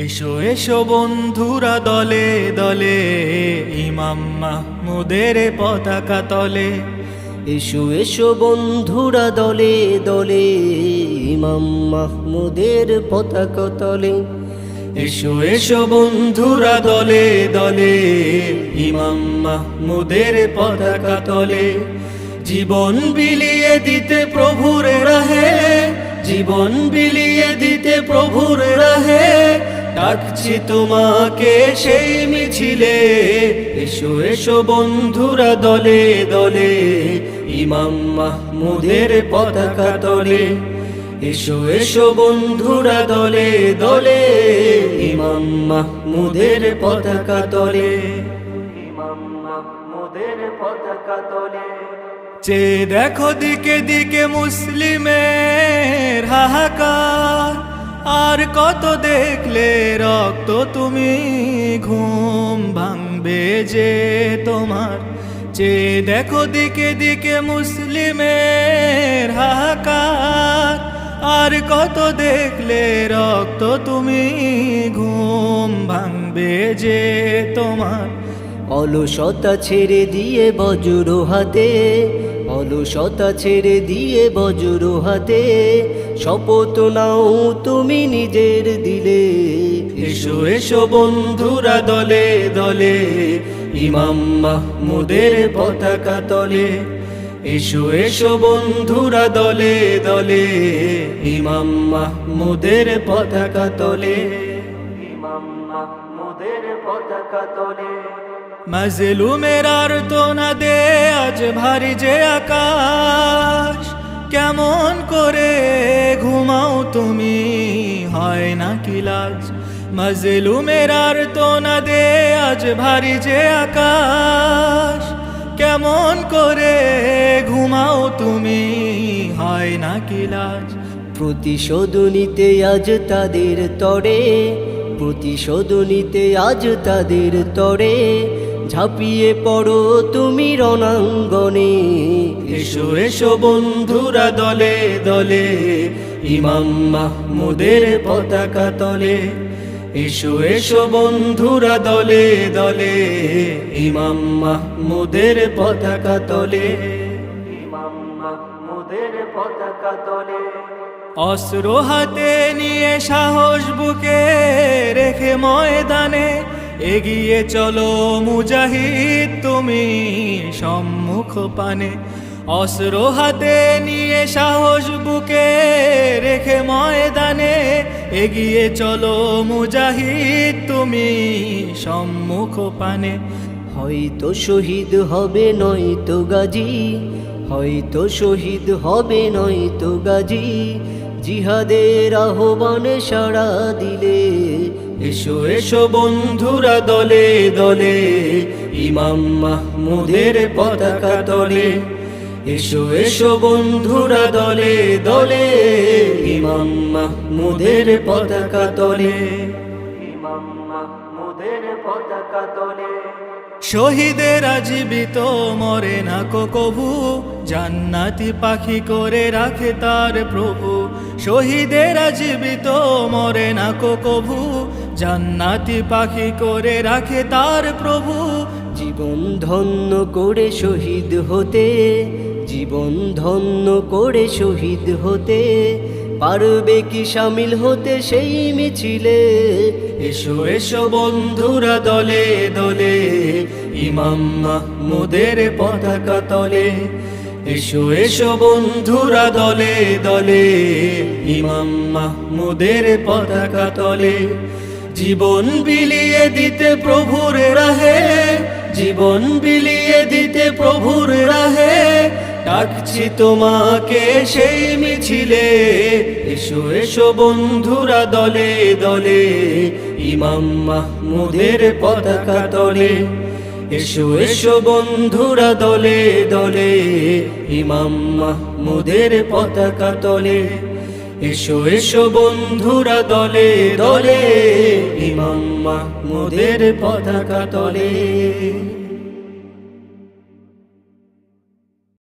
এসো এসো বন্ধুরা দলে দলে, ইমাম মাহমুদের পতাকা তলে। এসো এসো বন্ধুরা দলে দলে, ইমাম মাহমুদের পতাকা তলে। এসো এসো বন্ধুরা দলে দলে, ইমাম মাহমুদের পতাকা তলে। জীবন বিলিয়ে দিতে প্রভুর রাহে, জীবন বিলিয়ে দিতে প্রভুর রাহে, ডাকছি তোমাকে সেই মিছিলে। এসো এসো বন্ধুরা দলে দলে, ইমাম মাহমুদের পতাকা তলে। এসো এসো বন্ধুরা দলে দলে, ইমাম মাহমুদের পতাকা তলে। ইমাম মাহমুদের পতাকা তলে। চেয়ে দেখো দিকে দিকে মুসলিমের হাহাকার, আর কত দেখলে রক্ত তুমি, ঘুম ভাঙবে যে তোমার। চেয়ে দেখো দিকে দিকে মুসলিমের হাহাকার, আর কত দেখলে রক্ত তুমি, ঘুম ভাঙবে যে তোমার। অলসতা ছেড়ে দিয়ে বজ্র হাতে, অলসতা ছেড়ে দিয়ে বজ্র হাতে, শপথ নাও তুমি নিজের দিলে। এসো এসো বন্ধুরা দলে দলে, ইমাম মাহমুদের পতাকা তলে। এসো এসো বন্ধুরা দলে দলে, ইমাম মাহমুদের পতাকা তলে। ইমাম মাহমুদের পতাকা তলে। মাজলুমের আর্তনাদে আজ ভারী যে আকাশ, কেমন করে ঘুমাও তুমি, হয় না কি লাজ। মাজলুমের আর্তনাদে আজ ভারী যে আকাশ, কেমন করে ঘুমাও তুমি, হয় না কি লাজ। প্রতিশোধ নিতে আজ তাদের তরে, প্রতিশোধ নিতে আজ তাদের তরে, ঝাঁপিয়ে পড়ো তুমি রণাঙ্গনে। এসো এসো বন্ধুরা দলে দলে, ইমাম মাহমুদের পতাকা তলে। এসো এসো বন্ধুরা দলে দলে, ইমাম মাহমুদের পতাকা তলে। ইমাম মাহমুদের পতাকা তলে। অস্ত্র হাতে নিয়ে সাহস বুকে রেখে ময়দানে, এগিয়ে চলো মুজাহিদ তুমি সম্মুখ পানে। অস্ত্র হাতে নিয়ে সাহস বুকে রেখে ময়দানে, এগিয়ে চলো মুজাহিদ তুমি সম্মুখ পানে। হয়তো শহীদ হবে নয়তো গাজী, হয়তো শহীদ হবে নয়তো গাজী, জিহাদের আহ্বানে সাড়া দিলে। এসো এসো বন্ধুরা দলে দলে, ইমাম মাহমুদের পতাকা তলে। এসো এসো বন্ধুরা দলে দলে, ইমাম মাহমুদের পতাকা তলে। ইমাম মাহমুদের পতাকা তলে। শহীদেরা জীবিত মরে না কভু, জান্নাতি পাখি করে রাখে তার প্রভু। শহীদেরা জীবিত মরে না কভু, জান্নাতি পাখি করে রাখে তার প্রভু। জীবন ধন্য করে শহীদ হতে, জীবন ধন্য করে শহীদ হতে, পারবে কি শামিল হতে সেই মিছিলে। এসো এসো বন্ধুরা দলে দলে, ইমাম মাহমুদের পতাকা তলে। এসো এসো বন্ধুরা দলে দলে, ইমাম মাহমুদের পতাকা তলে। জীবন বিলিয়ে দিতে প্রভুর রাহে, জীবন বিলিয়ে দিতে প্রভুর রাহে, ডাকছি তোমাকে সেই মিছিলে। এসো এসো বন্ধুরা দলে দলে, ইমাম মাহমুদের পতাকা তলে। এসো এসো বন্ধুরা দলে দলে, ইমাম মাহমুদের পতাকা তলে। এসো এসো বন্ধুরা দলে দলে, ইমাম মাহমুদের পতাকা তলে।